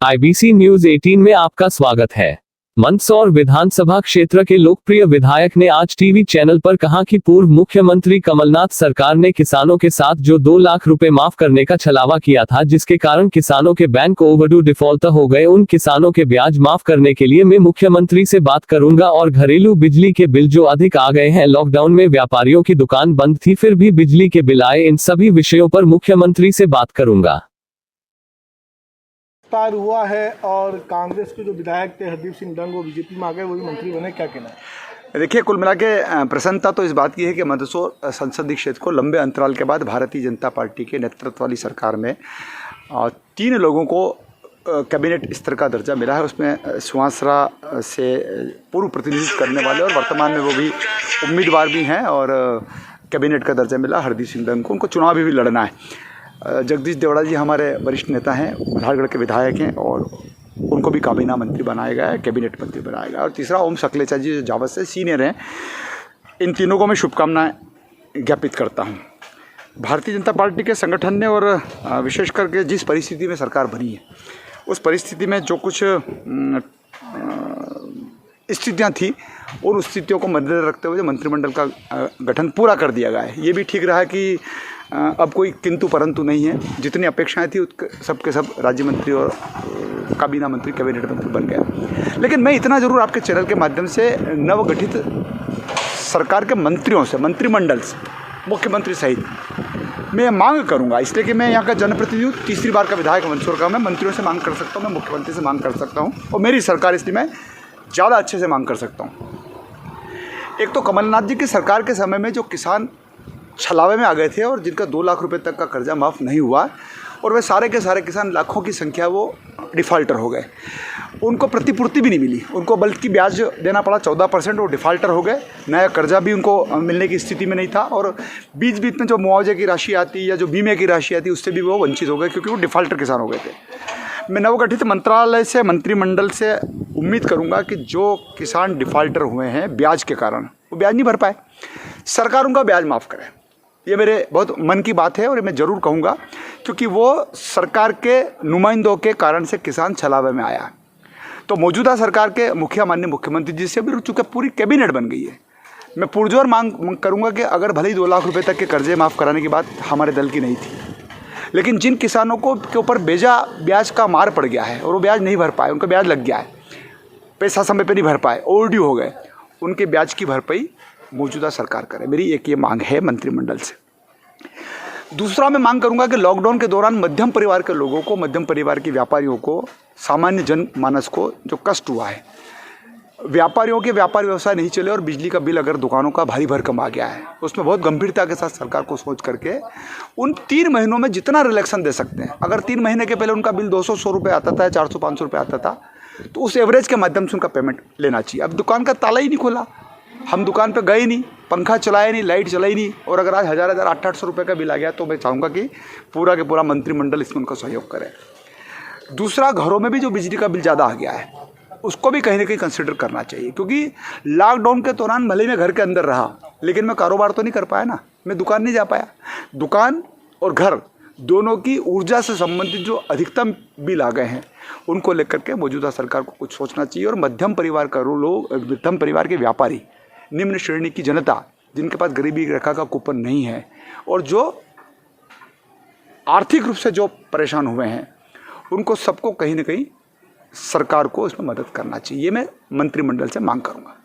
IBC news 18 में आपका स्वागत है। मंदसौर विधानसभा क्षेत्र के लोकप्रिय विधायक ने आज टीवी चैनल पर कहा कि पूर्व मुख्यमंत्री कमलनाथ सरकार ने किसानों के साथ जो 2 लाख रुपए माफ करने का छलावा किया था, जिसके कारण किसानों के बैंक ओवरड्यू डिफॉल्ट हो गए, उन किसानों के ब्याज माफ करने के लिए मैं मुख्यमंत्री से बात करूंगा। और घरेलू बिजली के बिल जो अधिक आ गए हैं, लॉकडाउन में व्यापारियों की दुकान बंद थी फिर भी बिजली के बिल आए, इन सभी विषयों पर मुख्यमंत्री से बात करूंगा। विस्तार हुआ है और कांग्रेस के जो विधायक थे हरदीप सिंह डंग वो बीजेपी में आ गए, वही मंत्री बने, क्या कहना है? देखिए, कुल मिला के प्रसन्नता तो इस बात की है कि मंदसौर संसदीय क्षेत्र को लंबे अंतराल के बाद भारतीय जनता पार्टी के नेतृत्व वाली सरकार में 3 लोगों को कैबिनेट स्तर का दर्जा मिला है। उसमें सुहासरा से पूर्व प्रतिनिधित्व करने वाले और वर्तमान में वो भी उम्मीदवार भी हैं और कैबिनेट का दर्जा मिला हरदीप सिंह डंग को। उनको चुनाव भी लड़ना है। जगदीश देवड़ा जी हमारे वरिष्ठ नेता हैं, मल्हारगढ़ के विधायक हैं और उनको भी काबीना मंत्री बनाया गया है, कैबिनेट मंत्री बनाया गया। और तीसरा ओम सकलेचा जी जो जावत से सीनियर हैं, इन तीनों को मैं शुभकामनाएं ज्ञापित करता हूं। भारतीय जनता पार्टी के संगठन ने और विशेष करके जिस परिस्थिति में सरकार बनी है, उस परिस्थिति में जो कुछ स्थितियाँ थी और उस स्थितियों को मद्देनजर रखते हुए मंत्रिमंडल का गठन पूरा कर दिया गया है। ये भी ठीक रहा कि अब कोई किंतु परंतु नहीं है। जितनी अपेक्षाएं थी सबके सब राज्य मंत्री और काबीना मंत्री, कैबिनेट मंत्री बन गया। लेकिन मैं इतना ज़रूर आपके चैनल के माध्यम से नवगठित सरकार के मंत्रियों से, मंत्रिमंडल से, मुख्यमंत्री सहित मैं मांग करूंगा, इसलिए कि मैं यहाँ का जनप्रतिनिधि हूँ, तीसरी बार का विधायक मंदसौर का। मैं मंत्रियों से मांग कर सकता हूँ, मैं मुख्यमंत्री से मांग कर सकता हूँ और मेरी सरकार, इसलिए मैं ज़्यादा अच्छे से मांग कर सकता हूँ। एक तो कमलनाथ जी की सरकार के समय में जो किसान छलावे में आ गए थे और जिनका 2 लाख रुपए तक का कर्जा माफ़ नहीं हुआ और वे सारे के सारे किसान, लाखों की संख्या, वो डिफ़ाल्टर हो गए। उनको प्रतिपूर्ति भी नहीं मिली, उनको बल्कि ब्याज देना पड़ा 14%, वो डिफ़ाल्टर हो गए। नया कर्जा भी उनको मिलने की स्थिति में नहीं था और बीच बीच में जो मुआवजे की राशि आती या जो बीमे की राशि आती, उससे भी वो वंचित हो गए क्योंकि वो डिफ़ाल्टर किसान हो गए थे। मैं नवगठित मंत्रालय से, मंत्रिमंडल से उम्मीद करूँगा कि जो किसान डिफ़ाल्टर हुए हैं ब्याज के कारण, वो ब्याज नहीं भर पाए, सरकार उनका ब्याज माफ़ करे। ये मेरे बहुत मन की बात है और मैं ज़रूर कहूँगा, क्योंकि वो सरकार के नुमाइंदों के कारण से किसान छलावे में आया। तो मौजूदा सरकार के मुखिया, माननीय मुख्यमंत्री जी से भी चूँकि पूरी कैबिनेट बन गई है, मैं पुरजोर मांग करूँगा कि अगर भले ही 2 लाख रुपए तक के कर्जे माफ़ कराने की बात हमारे दल की नहीं थी, लेकिन जिन किसानों को के ऊपर बेजा ब्याज का मार पड़ गया है और वो ब्याज नहीं भर पाए, उनका ब्याज लग गया है, पैसा समय पर नहीं भर पाए, ओवरड्यू हो गए, उनके ब्याज की भरपाई मौजूदा सरकार करे। मेरी एक ये मांग है मंत्रिमंडल से। दूसरा, मैं मांग करूंगा कि लॉकडाउन के दौरान मध्यम परिवार के लोगों को, मध्यम परिवार के व्यापारियों को, सामान्य जनमानस को जो कष्ट हुआ है, व्यापारियों के व्यापार व्यवसाय नहीं चले और बिजली का बिल अगर दुकानों का भारी भरकम आ गया है, उसमें बहुत गंभीरता के साथ सरकार को सोच करके उन 3 महीनों में जितना रिलैक्सन दे सकते हैं। अगर 3 महीने के पहले उनका बिल 200 रुपये आता था, 400-500 रुपये आता था, तो उस एवरेज के माध्यम से उनका पेमेंट लेना चाहिए। अब दुकान का ताला ही नहीं खोला, हम दुकान पे गए नहीं, पंखा चलाया नहीं, लाइट चलाई नहीं, और अगर आज 800 रुपये का बिल आ गया, तो मैं चाहूँगा कि पूरा के पूरा मंत्रिमंडल इसमें उनका सहयोग करे। दूसरा, घरों में भी जो बिजली का बिल ज़्यादा आ गया है, उसको भी कहीं ना कहीं कंसिडर करना चाहिए, क्योंकि लॉकडाउन के दौरान भले मैं घर के अंदर रहा, लेकिन मैं कारोबार तो नहीं कर पाया ना, मैं दुकान नहीं जा पाया। दुकान और घर दोनों की ऊर्जा से संबंधित जो अधिकतम बिल आ गए हैं, उनको लेकर के मौजूदा सरकार को कुछ सोचना चाहिए। और मध्यम परिवार का लोग, मध्यम परिवार के व्यापारी, निम्न श्रेणी की जनता, जिनके पास गरीबी रेखा का कूपन नहीं है और जो आर्थिक रूप से जो परेशान हुए हैं, उनको सबको कहीं ना कहीं सरकार को इसमें मदद करना चाहिए। ये मैं मंत्रिमंडल से मांग करूंगा।